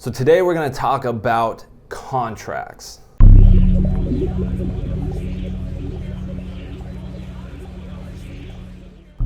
So today we're going to talk about contracts.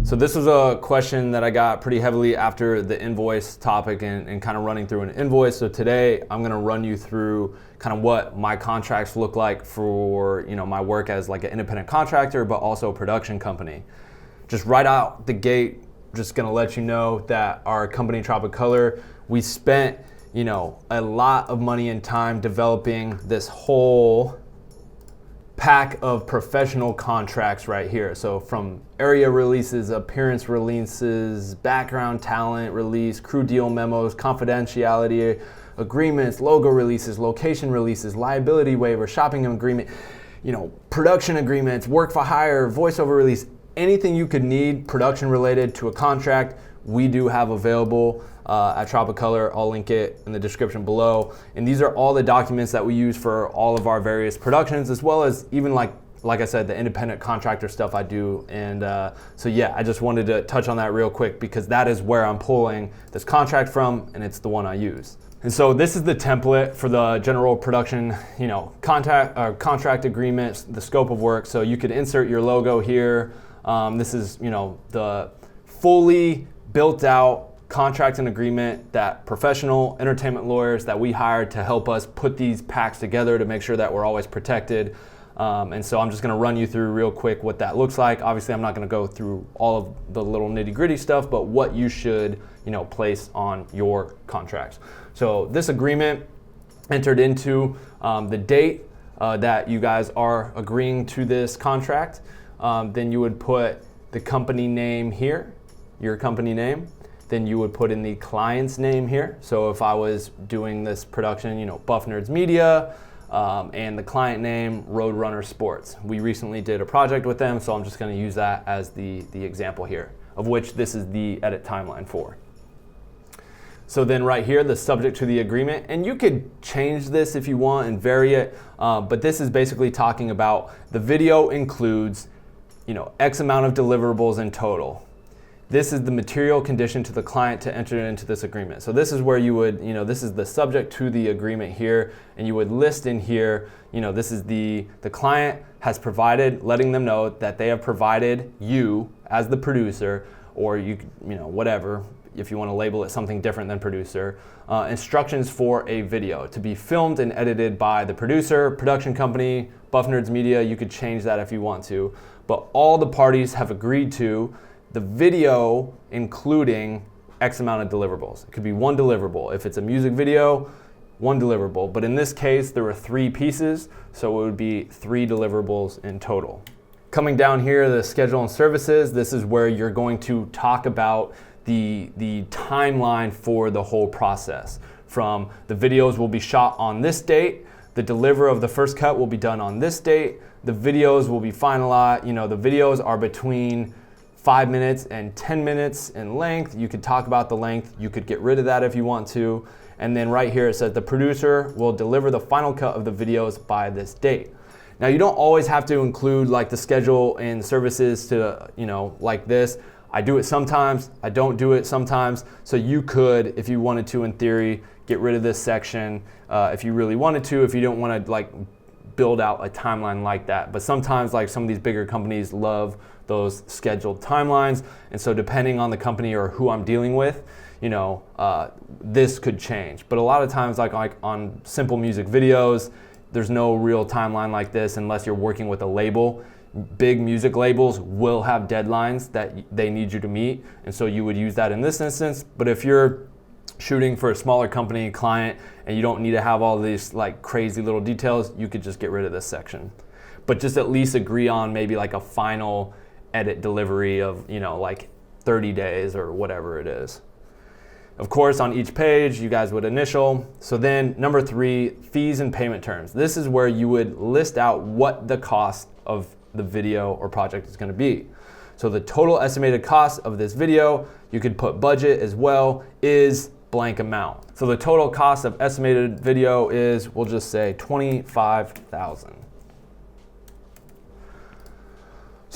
So this was a question that I got pretty heavily after the invoice topic and kind of running through an invoice. So today I'm going to run you through kind of what my contracts look like for, my work as like an independent contractor, but also a production company. Just right out the gate, just going to let you know that our company Tropicolor, we spent a lot of money and time developing this whole pack of professional contracts right here. So from area releases, appearance releases, background talent release, crew deal memos, confidentiality agreements, logo releases, location releases, liability waiver, shopping agreement, production agreements, work for hire, voiceover release, anything you could need production related to a contract, we do have available at Tropicolor. I'll link it in the description below. And these are all the documents that we use for all of our various productions, as well as even like I said, the independent contractor stuff I do. And so yeah, I just wanted to touch on that real quick because that is where I'm pulling this contract from, and it's the one I use. And so this is the template for the general production, contract agreements, the scope of work. So you could insert your logo here. This is, the fully built out contract and agreement that professional entertainment lawyers that we hired to help us put these packs together to make sure that we're always protected. And so I'm just going to run you through real quick what that looks like. Obviously, I'm not going to go through all of the little nitty gritty stuff, but what you should, place on your contracts. So this agreement entered into the date that you guys are agreeing to this contract. Then you would put the company name here, your company name. Then you would put in the client's name here. So if I was doing this production, Buff Nerds Media, and the client name, Roadrunner Sports. We recently did a project with them, so I'm just gonna use that as the example here, of which this is the edit timeline for. So then right here, the subject to the agreement, and you could change this if you want and vary it, but this is basically talking about the video includes, X amount of deliverables in total. This is the material condition to the client to enter into this agreement. So this is where you would, this is the subject to the agreement here, and you would list in here, this is the client has provided, letting them know that they have provided you as the producer, or whatever, if you want to label it something different than producer, instructions for a video to be filmed and edited by the producer, production company, Buff Nerds Media. You could change that if you want to, but all the parties have agreed to the video including X amount of deliverables. It could be one deliverable. If it's a music video, one deliverable. But in this case, there were 3 pieces, so it would be 3 deliverables in total. Coming down here, the schedule and services, this is where you're going to talk about the timeline for the whole process. From the videos will be shot on this date, the deliver of the first cut will be done on this date, the videos will be finalized, the videos are between 5 minutes and 10 minutes in length. You could talk about the length. You could get rid of that if you want to. And then right here it says the producer will deliver the final cut of the videos by this date. Now you don't always have to include like the schedule and services to, like this. I do it sometimes, I don't do it sometimes. So you could, if you wanted to in theory, get rid of this section if you really wanted to, if you don't want to like build out a timeline like that. But sometimes like some of these bigger companies love those scheduled timelines. And so depending on the company or who I'm dealing with, this could change. But a lot of times like on simple music videos, there's no real timeline like this unless you're working with a label. Big music labels will have deadlines that they need you to meet. And so you would use that in this instance. But if you're shooting for a smaller company client and you don't need to have all these like crazy little details, you could just get rid of this section. But just at least agree on maybe like a final edit delivery of, like 30 days or whatever it is. Of course, on each page, you guys would initial. So then number 3, fees and payment terms. This is where you would list out what the cost of the video or project is going to be. So the total estimated cost of this video, you could put budget as well, is blank amount. So the total cost of estimated video is, we'll just say $25,000.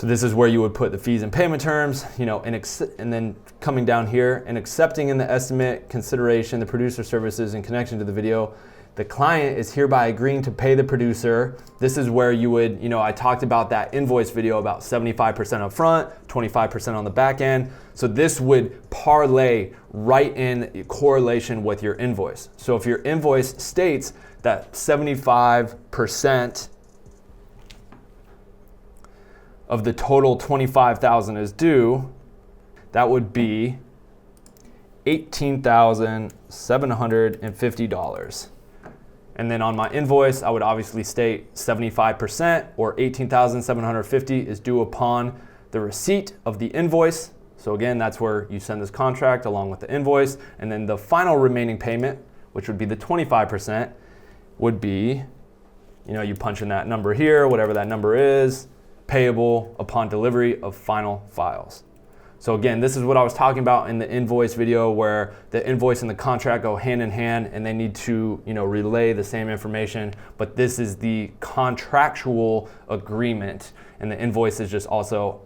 So this is where you would put the fees and payment terms, and then coming down here and accepting in the estimate consideration the producer services in connection to the video. The client is hereby agreeing to pay the producer. This is where you would, I talked about that invoice video about 75% up front, 25% on the back end. So this would parlay right in correlation with your invoice. So if your invoice states that 75% of the total $25,000 is due, that would be $18,750. And then on my invoice, I would obviously state 75% or $18,750 is due upon the receipt of the invoice. So again, that's where you send this contract along with the invoice. And then the final remaining payment, which would be the 25%, would be, you punch in that number here, whatever that number is, payable upon delivery of final files. So again, this is what I was talking about in the invoice video, where the invoice and the contract go hand in hand and they need to, relay the same information, but this is the contractual agreement and the invoice is just also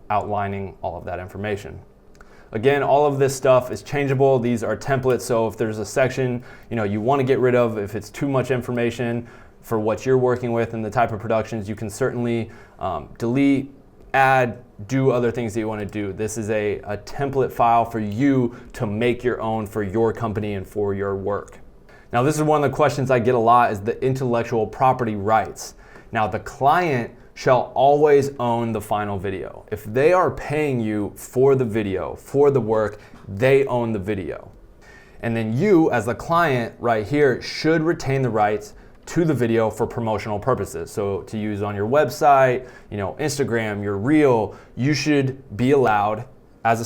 outlining all of that information. Again, all of this stuff is changeable. These are templates, so if there's a section, you want to get rid of, if it's too much information for what you're working with and the type of productions, you can certainly delete, add, do other things that you want to do. This is a template file for you to make your own for your company and for your work. Now, this is one of the questions I get a lot, is the intellectual property rights. Now, the client shall always own the final video. If they are paying you for the video, for the work, they own the video. And then you, as the client right here, should retain the rights to the video for promotional purposes. So to use on your website, Instagram, your reel, you should be allowed, as a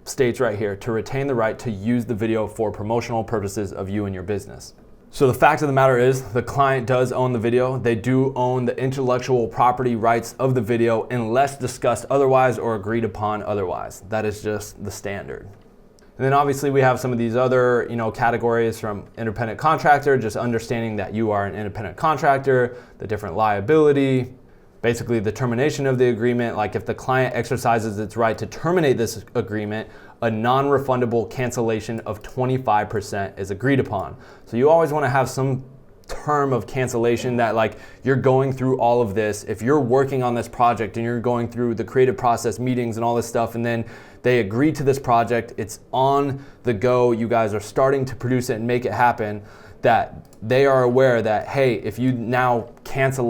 states right here, to retain the right to use the video for promotional purposes of you and your business. So the fact of the matter is, the client does own the video. They do own the intellectual property rights of the video unless discussed otherwise or agreed upon otherwise. That is just the standard. And then obviously we have some of these other, categories from independent contractor, just understanding that you are an independent contractor, the different liability, basically the termination of the agreement. Like if the client exercises its right to terminate this agreement, a non-refundable cancellation of 25% is agreed upon. So you always want to have some term of cancellation that, like, you're going through all of this. If you're working on this project and you're going through the creative process meetings and all this stuff, and then they agree to this project, it's on the go, you guys are starting to produce it and make it happen, that they are aware that, hey, if you now cancel,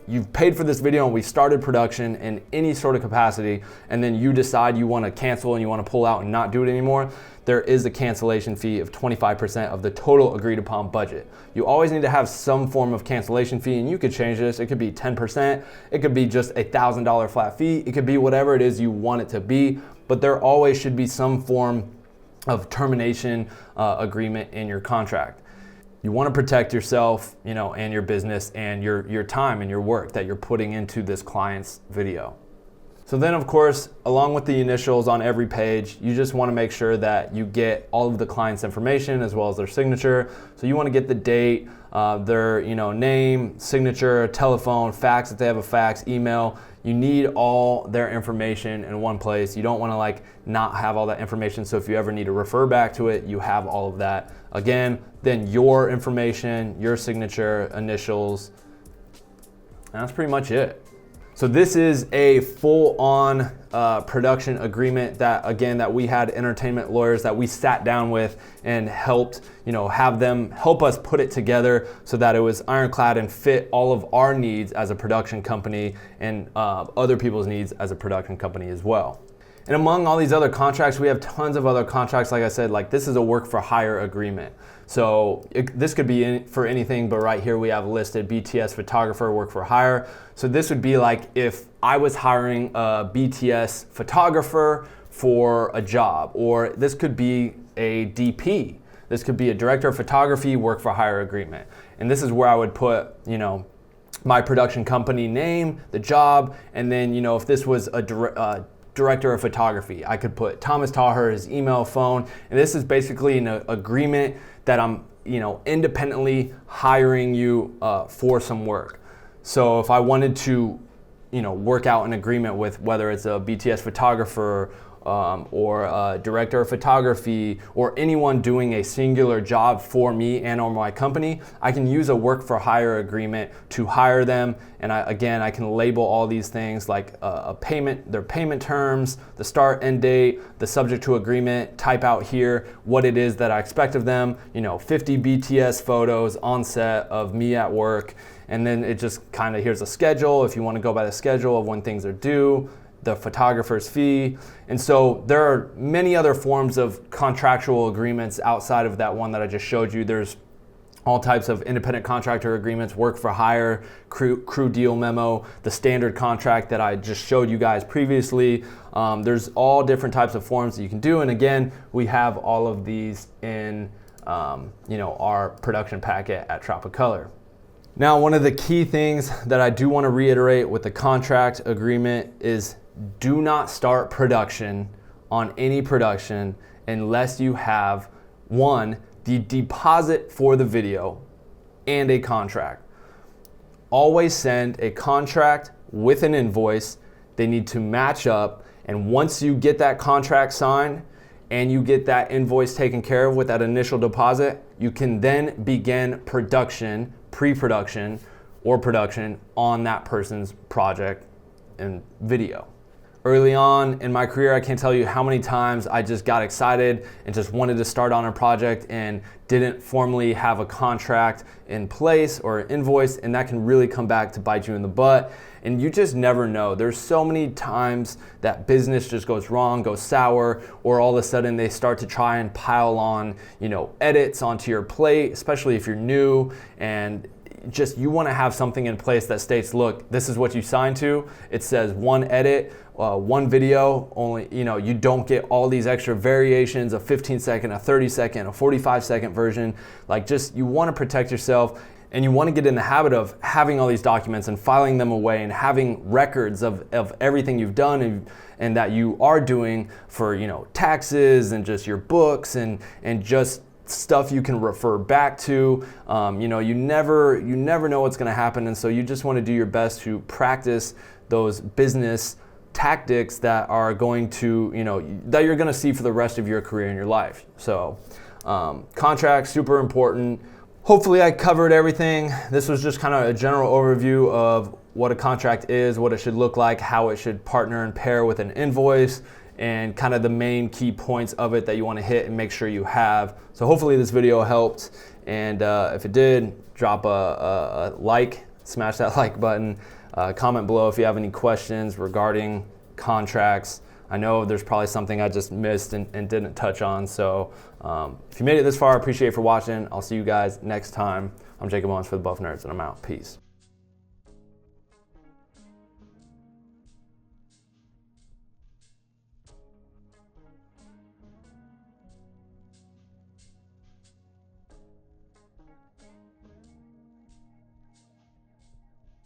you've paid for this video and we started production in any sort of capacity, and then you decide you want to cancel and you want to pull out and not do it anymore, there is a cancellation fee of 25% of the total agreed upon budget. You always need to have some form of cancellation fee, and you could change this. It could be 10%, it could be just $1,000 flat fee, it could be whatever it is you want it to be, but there always should be some form of termination agreement in your contract. You want to protect yourself, and your business and your time and your work that you're putting into this client's video. So then, of course, along with the initials on every page, you just want to make sure that you get all of the client's information as well as their signature. So you want to get the date, their name, signature, telephone, fax if they have a fax, email. You need all their information in one place. You don't want to not have all that information. So if you ever need to refer back to it, you have all of that. Again, then your information, your signature, initials, and that's pretty much it. So this is a full-on production agreement that we had entertainment lawyers that we sat down with and helped, have them help us put it together so that it was ironclad and fit all of our needs as a production company and other people's needs as a production company as well. And among all these other contracts, we have tons of other contracts. Like I said, this is a work for hire agreement. So this could be for anything, but right here we have listed BTS photographer, work for hire. So this would be like if I was hiring a BTS photographer for a job, or this could be a DP. This could be a director of photography, work for hire agreement. And this is where I would put, my production company name, the job, and then, if this was a director of photography, I could put Thomas Taher, his email, phone, and this is basically an agreement that I'm, independently hiring you for some work. So if I wanted to work out an agreement with, whether it's a BTS photographer or a director of photography or anyone doing a singular job for me and or my company, I can use a work for hire agreement to hire them. And I can label all these things like a payment, their payment terms, the start end date, the subject to agreement, type out here what it is that I expect of them, 50 BTS photos on set of me at work. And then it just kind of, here's a schedule if you want to go by the schedule of when things are due, the photographer's fee. And so there are many other forms of contractual agreements outside of that one that I just showed you. There's all types of independent contractor agreements, work for hire, crew deal memo, the standard contract that I just showed you guys previously. There's all different types of forms that you can do. And again, we have all of these in our production packet at Tropicolor. Now, one of the key things that I do want to reiterate with the contract agreement is do not start production on any production unless you have, one, the deposit for the video and a contract. Always send a contract with an invoice. They need to match up. And once you get that contract signed and you get that invoice taken care of with that initial deposit, you can then begin production, pre-production or production on that person's project and video. Early on in my career, I can't tell you how many times I just got excited and just wanted to start on a project and didn't formally have a contract in place or an invoice, and that can really come back to bite you in the butt. And you just never know. There's so many times that business just goes wrong, goes sour, or all of a sudden they start to try and pile on, edits onto your plate, especially if you're new, and just you want to have something in place that states, look, this is what you signed to. It says one edit, one video, only, you don't get all these extra variations, a 15-second, a 30-second, a 45-second version. Like, just, you want to protect yourself, and you want to get in the habit of having all these documents and filing them away and having records of everything you've done and that you are doing for, taxes and just your books and just stuff you can refer back to. You never know what's going to happen, and so you just want to do your best to practice those business tactics that are going to, that you're going to see for the rest of your career and your life. So contracts, super important. Hopefully I covered everything. This was just kind of a general overview of what a contract is, what it should look like, how it should partner and pair with an invoice, and kind of the main key points of it that you want to hit and make sure you have. So hopefully this video helped, and if it did, drop a like, smash that like button, comment below if you have any questions regarding contracts. I know there's probably something I just missed and didn't touch on, so if you made it this far, I appreciate it for watching. I'll see you guys next time. I'm Jacob Owens for the Buff Nerds, and I'm out. Peace.